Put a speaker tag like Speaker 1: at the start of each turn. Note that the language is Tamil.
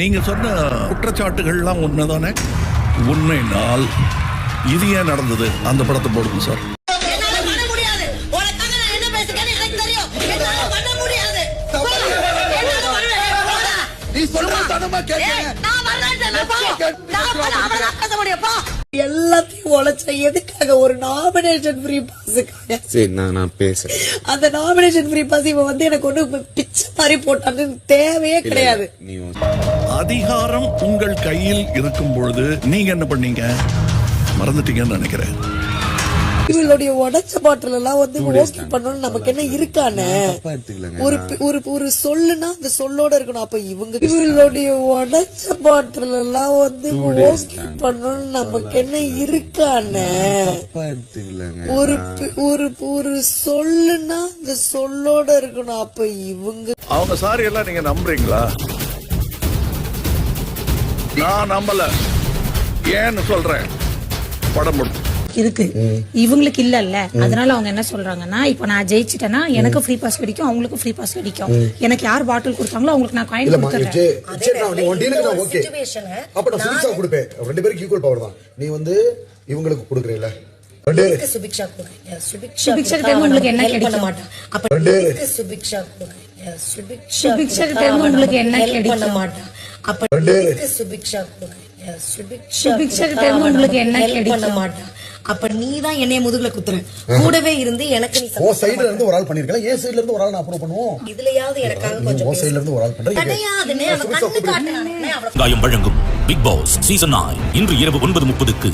Speaker 1: நீங்க சொன்ன குற்றச்சாட்டுகள்லாம் உண்மைதானே? உண்மைனால் இது ஏன் நடந்தது? அந்த படத்தை போடுங்க சார்.
Speaker 2: எல்லாத்தையும் உழைச்ச எதுக்காக ஒரு நாமினேஷன் ஃப்ரீ பாஸுக்காக?
Speaker 3: சரி நான் பேசுறேன்.
Speaker 2: அந்த நாமினேஷன் ஃப்ரீ பாஸ் இவன் வந்து எனக்கு ஒண்ணு பிச்சை மாதிரி போட்டான்னு தேவையே கிடையாது.
Speaker 1: அதிகாரம் உங்கள் கையில் இருக்கும் பொழுது நீங்க என்ன பண்ணீங்க? மறந்துட்டீங்கன்னு நினைக்கிறேன்.
Speaker 2: இவளுடைய உடைச்ச பாட்டில் எல்லாம் வந்து ஓகே பண்ணணும் நமக்கு என்ன இருக்கானே? ஒரு சொல்லுனா அந்த சொல்லோட இருக்கணும். அப்ப இவங்களுடைய உடைச்ச பாட்டில் எல்லாம் வந்து ஓகே பண்ணணும் நமக்கு என்ன இருக்கானே? ஒரு சொல்லுனா அந்த சொல்லோட இருக்கணும். அப்ப
Speaker 1: அவங்க சாரி எல்லாம் நீங்க நம்புறீங்களா? நான் நம்பல. ஏன்னு சொல்றேன். படம் முடிச்சு
Speaker 4: இருக்கு, இவங்களுக்கு இல்லல்ல. அதனால அவங்க என்ன சொல்றாங்கன்னா, இப்ப நான் ஜெயிச்சிட்டேன்னா எனக்கு ஃப்ரீ பாஸ் கிடைக்கும், அவங்களுக்கு ஃப்ரீ பாஸ் கிடைக்கும். எனக்கு யார் பாட்டில் கொடுத்தாங்களோ அவங்களுக்கு நான் காயின் கொடுத்துறேன்.
Speaker 5: ரெண்டு பேருக்கு ஈக்குவல் பவர் தான். நீ வந்து இவங்களுக்கு கொடுக்குறீல,
Speaker 4: சுபிக்ஷா கிட்ட உங்களுக்கு என்ன கிடைக்கும்? சுபிக்ஷா கிட்ட உங்களுக்கு என்ன கிடைக்கும்? சுபிக்ஷா கிட்ட உங்களுக்கு என்ன கிடைக்கும்?
Speaker 2: அப்ப நீதான் என்னைய முதுகுல குத்துற, கூடவே இருந்து எனக்கு நீ
Speaker 5: சைடுல இருந்து ஒரு ஆள் பண்ணிருக்கல, ஏன் சைடுல இருந்து ஒரு ஆள் அப்ரூவ் பண்ணுவோம்.
Speaker 2: இதுலயாவது எனக்காக கொஞ்சம்
Speaker 5: சைடுல இருந்து ஒரு ஆள் பண்றீங்க
Speaker 2: கிடையாதுனே. அவ கண்ணு காட்டுறானே.
Speaker 6: வழங்கும் பிக் பாஸ் சீசன் 9 இன்று இரவு 9:30க்கு